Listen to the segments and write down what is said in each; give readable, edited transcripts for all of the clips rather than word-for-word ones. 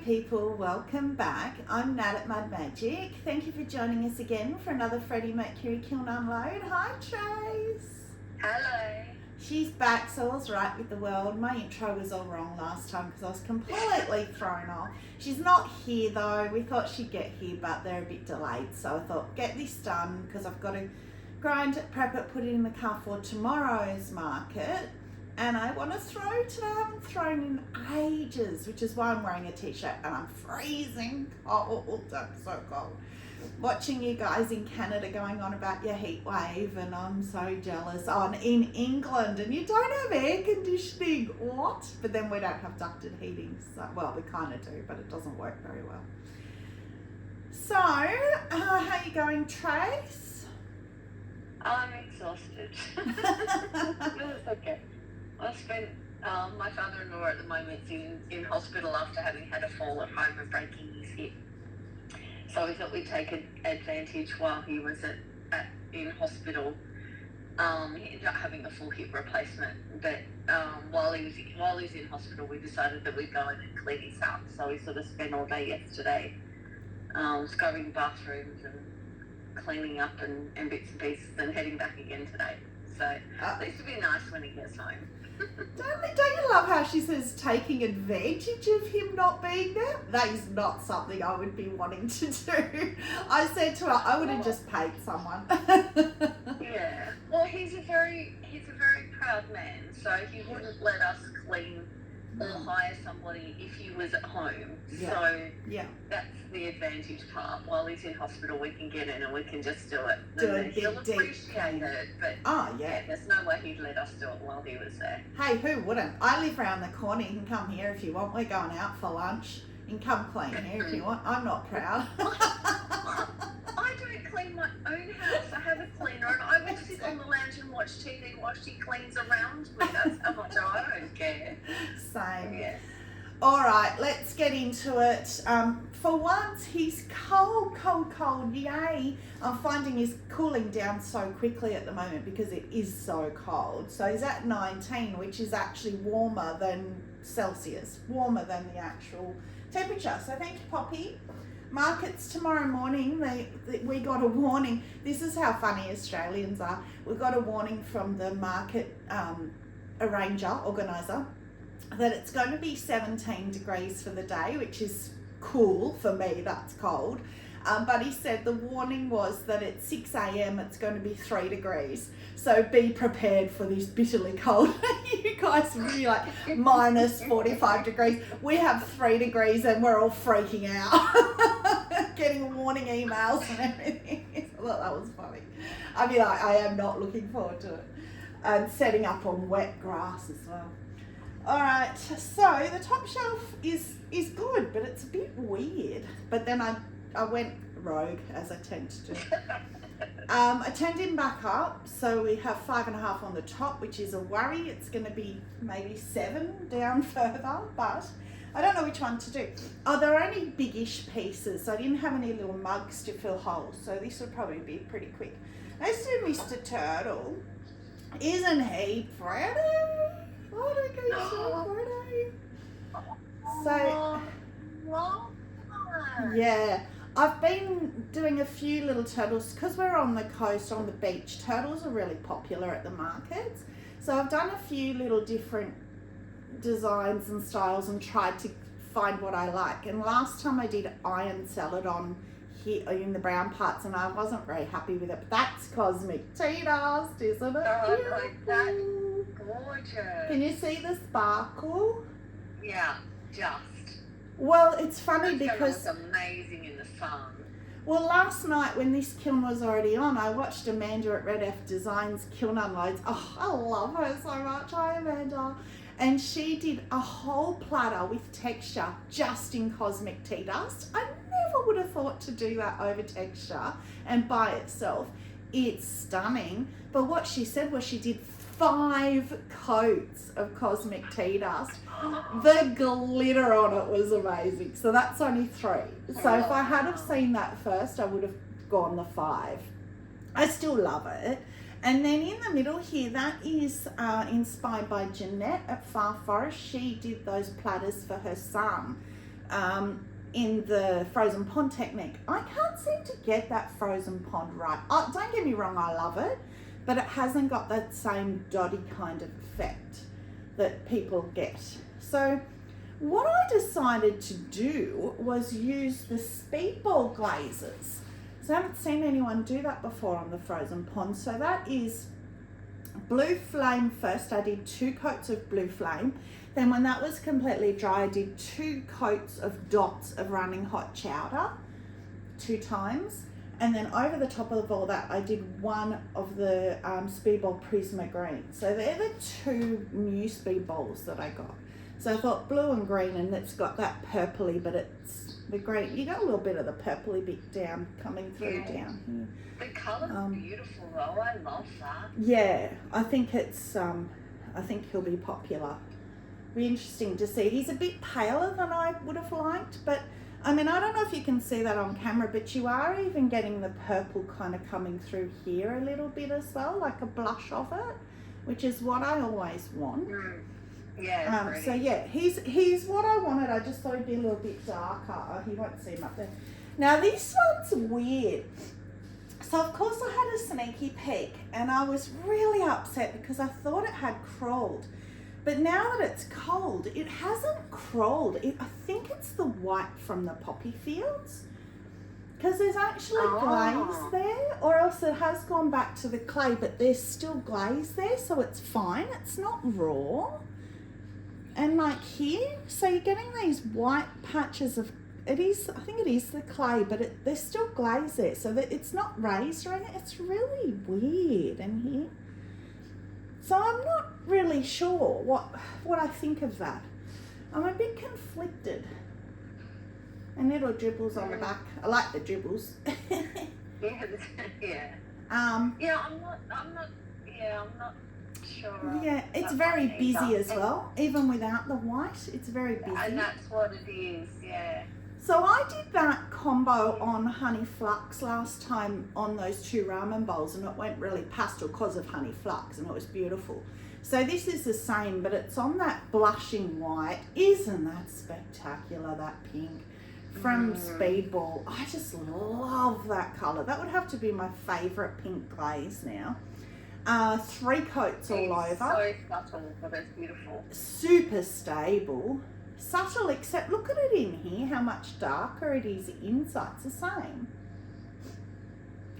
people, welcome back. I'm Nat at Mud Magic. Thank you for joining us again for another Freddie Mercury Kiln Unload. Hi Trace. Hello. She's back, so I was right with the world. My intro was all wrong last time because I was completely thrown off. She's not here though. We thought she'd get here, but they're a bit delayed. So I thought, get this done because I've got to grind it, prep it, put it in the car for tomorrow's market. And I want to throw today. I haven't thrown in ages, which is why I'm wearing a t-shirt and I'm freezing cold. I'm so cold. Watching you guys in Canada going on about your heat wave, and I'm so jealous. Oh, and in England, and you don't have air conditioning. What? But then we don't have ducted heating. So, well, we kind of do, but it doesn't work very well. So, how are you going, Trace? I'm exhausted. It's okay. I spent, my father-in-law at the moment is in hospital after having had a fall at home and breaking his hip. So we thought we'd take advantage while he was in hospital. He ended up having a full hip replacement, but while he was in hospital, we decided that we'd go in and clean his house. So we sort of spent all day yesterday scrubbing bathrooms and cleaning up and bits and pieces, and heading back again today. So at least it'll be nice when he gets home. Don't you love how she says taking advantage of him not being there? That is not something I would be wanting to do. I said to her, I would have just paid someone. Yeah. Well, he's a very proud man, so he wouldn't let us clean or hire somebody if he was at home. Yeah. So yeah, that's the advantage part. While he's in hospital, we can get in and we can just do it. Do a he'll big, appreciate it, but there's no way he'd let us do it while he was there. Hey, who wouldn't? I live around the corner. You can come here if you want. We're going out for lunch. You can come clean here if you want. I'm not proud. I don't clean my own house. I have a cleaner, and I will sit on the lounge and watch TV while she cleans around me. That's how much I don't care. Same. Yeah. All right, let's get into it. For once, he's cold. Yay. I'm finding he's cooling down so quickly at the moment because it is so cold. So he's at 19, which is actually warmer than Celsius, warmer than the actual temperature. So thank you, Poppy. Markets tomorrow morning, we got a warning. This is how funny Australians are. We got a warning from the market organiser, that it's going to be 17 degrees for the day, which is cool for me. That's cold. But he said the warning was that at 6 a.m. it's going to be 3 degrees. So be prepared for this bitterly cold. You guys will be like minus 45 degrees. We have 3 degrees and we're all freaking out. Getting warning emails and everything. I thought that was funny. I mean, I am not looking forward to it. And setting up on wet grass as well. All right, so the top shelf is good, but it's a bit weird. But then I went rogue, as I tend to do. I turned him back up, so we have 5.5 on the top, which is a worry. It's going to be maybe 7 down further, but I don't know which one to do. Oh, they're only biggish pieces, so I didn't have any little mugs to fill holes, so this would probably be pretty quick. Let's do Mr. Turtle. Isn't he pretty? Oh, look, he's so pretty. So, yeah, I've been doing a few little turtles because we're on the coast, on the beach. Turtles are really popular at the markets. So I've done a few little different designs and styles and tried to find what I like. And last time I did iron salad on here in the brown parts, and I wasn't very happy with it. But that's Cosmic Tea Dust, isn't it? Oh, like that. Gorgeous. Can you see the sparkle? Yeah, just. Well, it's funny because it looks amazing in the sun. Well, last night when this kiln was already on, I watched Amanda at Red F Designs Kiln Unloads. Oh, I love her so much. Hi, Amanda. And she did a whole platter with texture just in Cosmic Tea Dust. I never would have thought to do that over texture and by itself. It's stunning. But what she said was she did 5 coats of Cosmic Tea Dust. The glitter on it was amazing. So that's only 3. So if I had have seen that first, I would have gone the 5. I still love it. And then in the middle here, that is inspired by Jeanette at Far Forest. She did those platters for her son. in the frozen pond technique. I can't seem to get that frozen pond right. Oh, don't get me wrong, I love it, but it hasn't got that same dotty kind of effect that people get. So what I decided to do was use the speedball glazes. So I haven't seen anyone do that before on the frozen pond. So that is blue flame first. I did 2 coats of blue flame. Then when that was completely dry, I did 2 coats of dots of running hot chowder 2 times. And then over the top of all that, I did 1 of the speedball Prisma green. So they're the 2 new speedballs that I got. So I thought blue and green, and it's got that purpley, but it's the green. You got a little bit of the purpley bit down coming through down here. The colour's beautiful though. I love that. Yeah, I think it's. I think he'll be popular. Be interesting to see. He's a bit paler than I would have liked, but I mean, I don't know if you can see that on camera, but you are even getting the purple kind of coming through here a little bit as well, like a blush of it, which is what I always want. Yeah. So yeah, he's what I wanted. I just thought he'd be a little bit darker. Oh, he won't see him up there. Now this one's weird. So of course I had a sneaky peek, and I was really upset because I thought it had crawled. But now that it's cold, it hasn't crawled. I think it's the white from the poppy fields, because there's actually glaze there, or else it has gone back to the clay, but there's still glaze there, so it's fine. It's not raw. And like here, so you're getting these white patches of, I think it is the clay, but there's still glaze there, so that it's not raised or anything. It's really weird in here. So I'm not really sure what I think of that. I'm a bit conflicted. And little dribbles on the back. I like the dribbles. Yeah. I'm not sure. Yeah, it's very busy as well. Even without the white, it's very busy. And that's what it is, yeah. So I did that combo on honey flux last time on those 2 ramen bowls, and it went really pastel because of honey flux, and it was beautiful. So this is the same, but it's on that blushing white. Isn't that spectacular, that pink from Speedball? I just love that colour. That would have to be my favourite pink glaze now. 3 coats all over. So subtle, but it's beautiful. Super stable. Subtle, except look at it in here, how much darker it is inside. It's the same.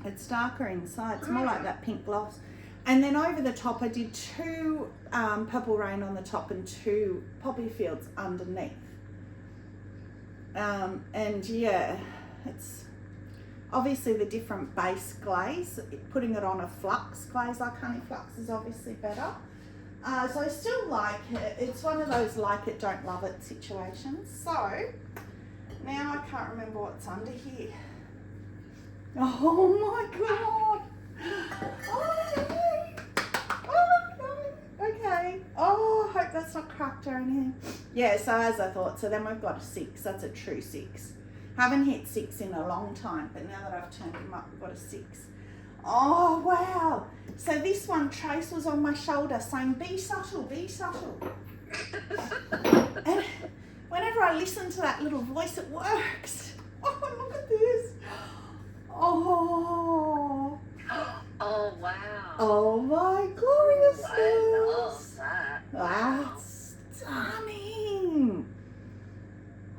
It's darker inside. It's more like that pink gloss. And then over the top, I did 2 Purple Rain on the top and 2 Poppy Fields underneath. And yeah, it's obviously the different base glaze. Putting it on a flux glaze like honey flux is obviously better. So I still like it. It's one of those like it, don't love it situations. So now I can't remember what's under here. Oh my God. Oh, okay. Oh, I hope that's not cracked or anything. Yeah, so as I thought. So then we've got a 6. That's a true 6. Haven't hit 6 in a long time, but now that I've turned him up, we've got a 6. Oh, wow. So this one, Trace was on my shoulder saying, be subtle, be subtle. And whenever I listen to that little voice, it works. Oh, look at this. Oh. Oh, wow. Oh, my gloriousness. I love that. That's stunning.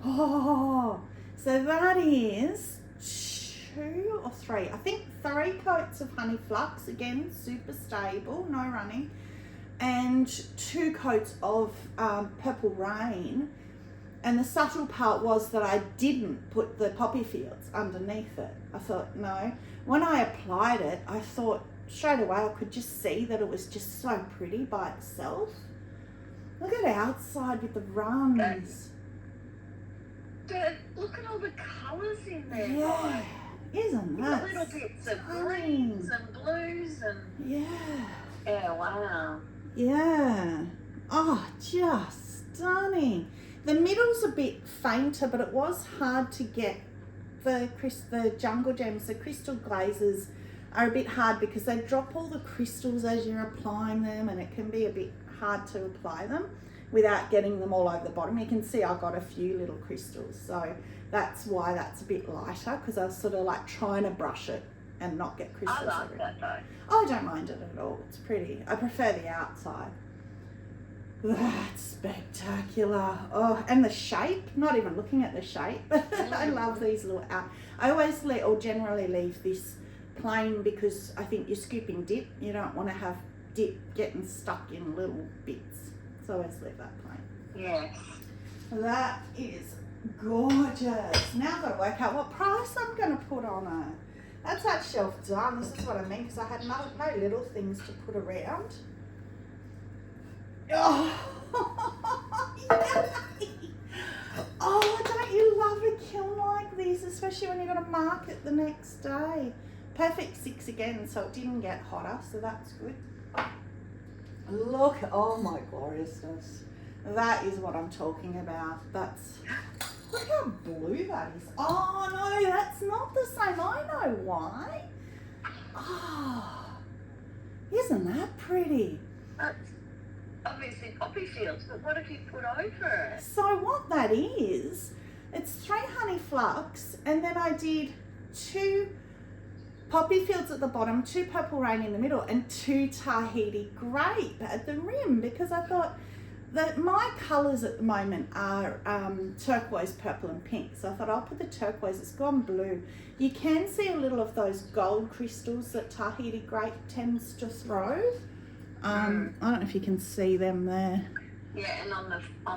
Oh, so that is 2 or 3. I think 3 coats of honey flux, again, super stable, no running, and 2 coats of Purple Rain. And the subtle part was that I didn't put the poppy fields underneath it. I thought, no. When I applied it, I thought straight away I could just see that it was just so pretty by itself. Look at the outside with the runs. Look at all the colours in there. Yeah. Isn't that little bits of greens and blues and... Yeah, wow. Yeah. Oh, just stunning. The middle's a bit fainter, but it was hard to get the jungle gems. The crystal glazes are a bit hard because they drop all the crystals as you're applying them, and it can be a bit hard to apply them. without getting them all over the bottom. You can see I got a few little crystals, so that's why that's a bit lighter, because I was sort of like trying to brush it and not get crystals I like everywhere. that I don't mind it at all. It's pretty. I prefer the outside. That's spectacular. Oh, and the shape, not even looking at the shape. I love these little out. I always generally leave this plain, because I think you're scooping dip. You don't want to have dip getting stuck in little bits. So I always leave that plain. Yes. That is gorgeous. Now I've got to work out what price I'm going to put on it. That's that shelf done. This is what I mean, because I had no little things to put around. Oh, yay. Oh, don't you love a kiln like this, especially when you've got to mark it the next day. Perfect 6 again, so it didn't get hotter, so that's good. Look, oh my gloriousness. That is what I'm talking about. Look how blue that is. Oh no, that's not the same. I know why. Oh, isn't that pretty? That's obviously poppy fields, but what have you put over it? So what that is, it's 3 honey flux, and then I did 2 poppy fields at the bottom, 2 purple rain in the middle, and 2 Tahiti grape at the rim, because I thought that my colours at the moment are turquoise, purple and pink. So I thought I'll put the turquoise, it's gone blue. You can see a little of those gold crystals that Tahiti grape tends to throw. I don't know if you can see them there. Yeah, and on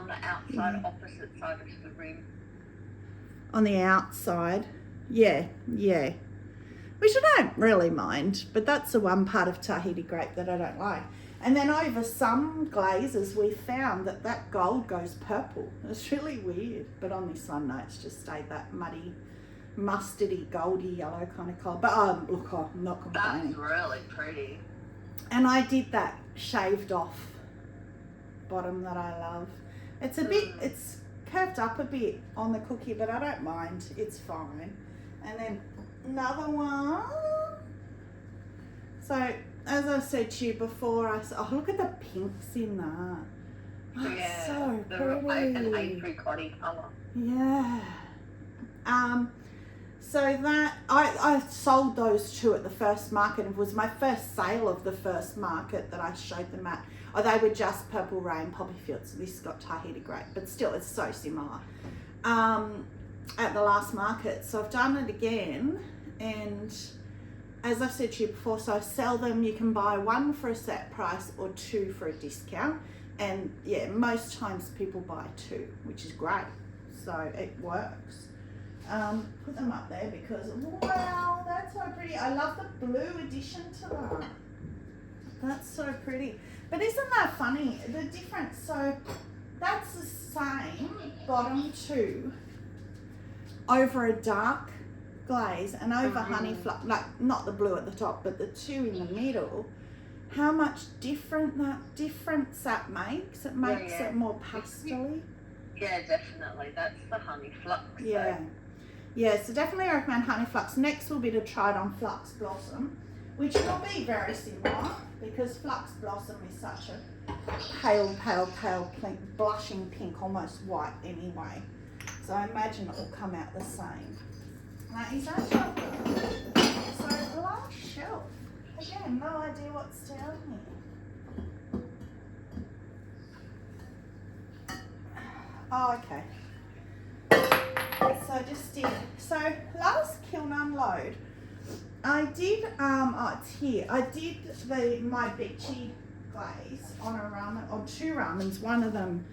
the outside, opposite side of the rim. On the outside, yeah. Which I don't really mind, but that's the one part of Tahiti grape that I don't like. And then over some glazes, we found that gold goes purple. It's really weird, but on this one, no, it's just stayed that muddy, mustardy, goldy yellow kind of colour. But look, I'm not complaining. That's really pretty. And I did that shaved off bottom that I love. It's a bit, it's curved up a bit on the cookie, but I don't mind. It's fine. And then another one. So as I said to you before, look at the pinks in that. Oh, Yeah, so they're pretty. an apricot-y colour. Yeah. So that I sold those 2 at the first market. It was my first sale of the first market that I showed them at. Oh, they were just purple rain poppy fields. So this got Tahiti grape, but still it's so similar. At the last market, so I've done it again, and as I've said to you before, so I sell them. You can buy 1 for a set price or 2 for a discount, and yeah, most times people buy 2, which is great. So it works. Put them up there because wow, that's so pretty. I love the blue addition to that. That's so pretty. But isn't that funny? The difference. So that's the same bottom 2 over a dark glaze and over honey flux, like not the blue at the top, but the 2 in the middle. How much difference that makes? It makes it more pastel-y. Yeah, definitely. That's the honey flux. Yeah. Yeah, so definitely recommend honey flux. Next will be to try it on flux blossom, which will be very similar because flux blossom is such a pale pink, blushing pink, almost white anyway. So I imagine it will come out the same. That is our shelf. So the last shelf. Again, no idea what's down here. Oh, okay. So I just did, so last kiln unload, I did, it's here, I did my beachy glaze on a ramen, on 2 ramens, one of them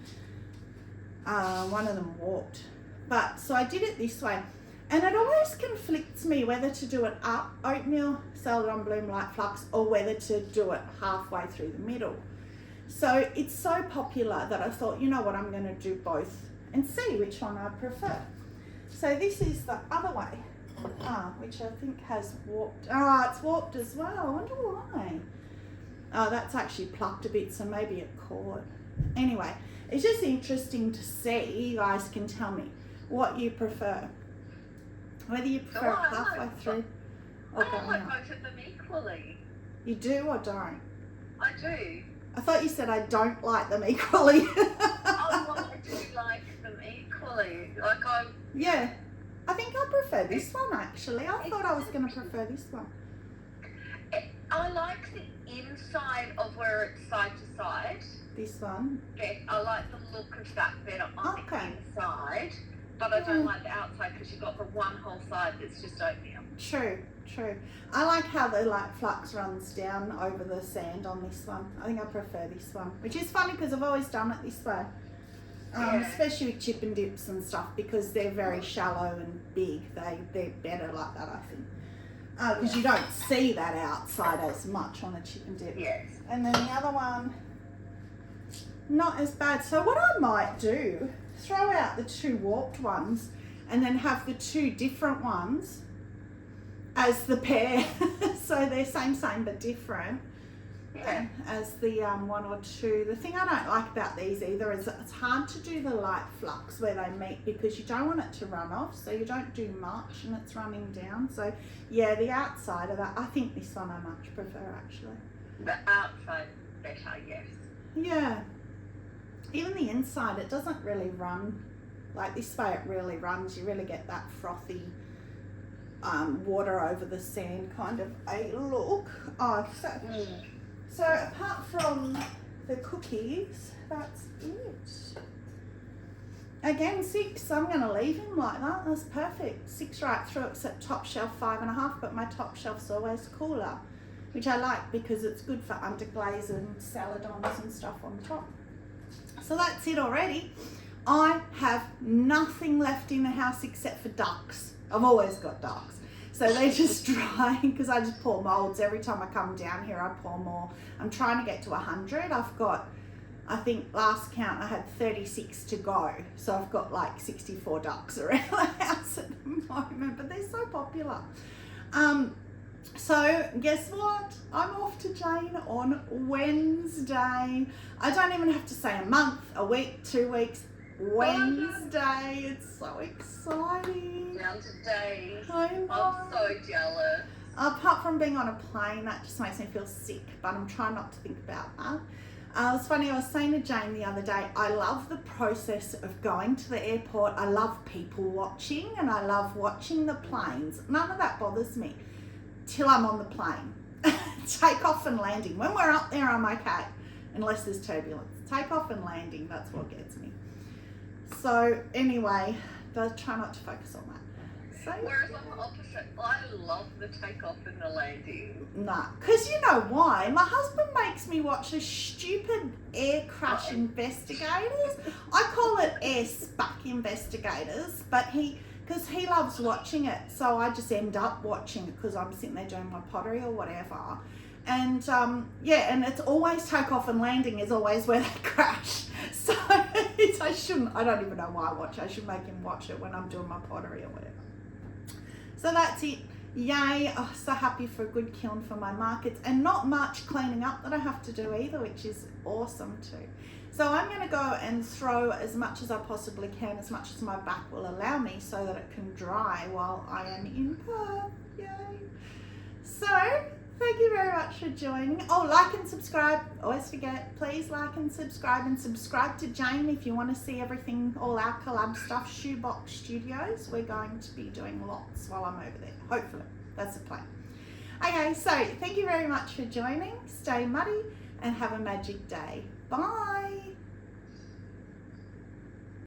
warped. But, so I did it this way, and it always conflicts me whether to do it up, oatmeal, celadon bloom, light flux, or whether to do it halfway through the middle. So it's so popular that I thought, you know what, I'm going to do both and see which one I prefer. So this is the other way, which I think has warped. It's warped as well. I wonder why. Oh, that's actually plucked a bit, so maybe it caught. Anyway, it's just interesting to see. You guys can tell me what you prefer. Whether you prefer it halfway through or I going like up. both of them equally. You do or don't? I do. I thought you said I don't like them equally. Oh, well, I do like them equally. Like Yeah. I think I prefer this one actually. I thought I was going to prefer this one. I like the inside of where it's side to side. This one? I like the look of that better on the inside, but I don't like the outside because you've got the one whole side that's just oatmeal. True. I like how the flux runs down over the sand on this one. I think I prefer this one, which is funny because I've always done it this way. Especially with chip and dips and stuff because they're very shallow and big. They're better like that, I think. Because you don't see that outside as much on a chip and dip. Yes. And then the other one, not as bad. So what I might do, throw out the 2 warped ones and then have the 2 different ones as the pair. So they're same but different. Yeah. As the 1 or 2. The thing I don't like about these either is that it's hard to do the light flux where they meet because you don't want it to run off, so you don't do much and it's running down. So yeah, the outside of that, I think this one I much prefer actually. The outside better, yes. Yeah. Even the inside, it doesn't really run like this way. It really runs. You really get that frothy water over the sand kind of a look. So apart from the cookies, that's it. Again, 6, I'm going to leave him like that. That's perfect. 6 right through except top shelf 5.5, but my top shelf's always cooler, which I like because it's good for underglaze and saladons and stuff on top. So that's it already. I have nothing left in the house except for ducks. I've always got ducks. So they're just drying because I just pour molds. Every time I come down here, I pour more. I'm trying to get to 100. I've got, I think last count, I had 36 to go. So I've got like 64 ducks around the house at the moment, but they're so popular. So guess what? I'm off to Jane on Wednesday. I don't even have to say a month, a week, 2 weeks. Wednesday. It's so exciting. Down to days. I know. I'm so jealous. Apart from being on a plane, that just makes me feel sick, but I'm trying not to think about that. It's funny, I was saying to Jane the other day, I love the process of going to the airport. I love people watching and I love watching the planes. None of that bothers me till I'm on the plane. Take off and landing. When we're up there, I'm okay, unless there's turbulence. Take off and landing, that's what gets me. So anyway, try not to focus on that. So, whereas I'm the opposite. I love the takeoff and the landing. Nah, because you know why? My husband makes me watch a stupid air crash investigators. I call it air spuck investigators, but because he loves watching it, so I just end up watching it because I'm sitting there doing my pottery or whatever. And yeah, and it's always takeoff and landing is always where they crash. So I don't even know why I watch it. I should make him watch it when I'm doing my pottery or whatever. So that's it. Yay. Oh, so happy for a good kiln for my markets and not much cleaning up that I have to do either, which is awesome too. So I'm going to go and throw as much as I possibly can, as much as my back will allow me, so that it can dry while I am in Perth. Yay. So thank you very much for joining. Oh, like and subscribe. Always forget, please like and subscribe to Jane if you want to see everything, all our collab stuff. Shoebox Studios. We're going to be doing lots while I'm over there. Hopefully. That's the plan. Okay, so thank you very much for joining. Stay muddy and have a magic day. Bye.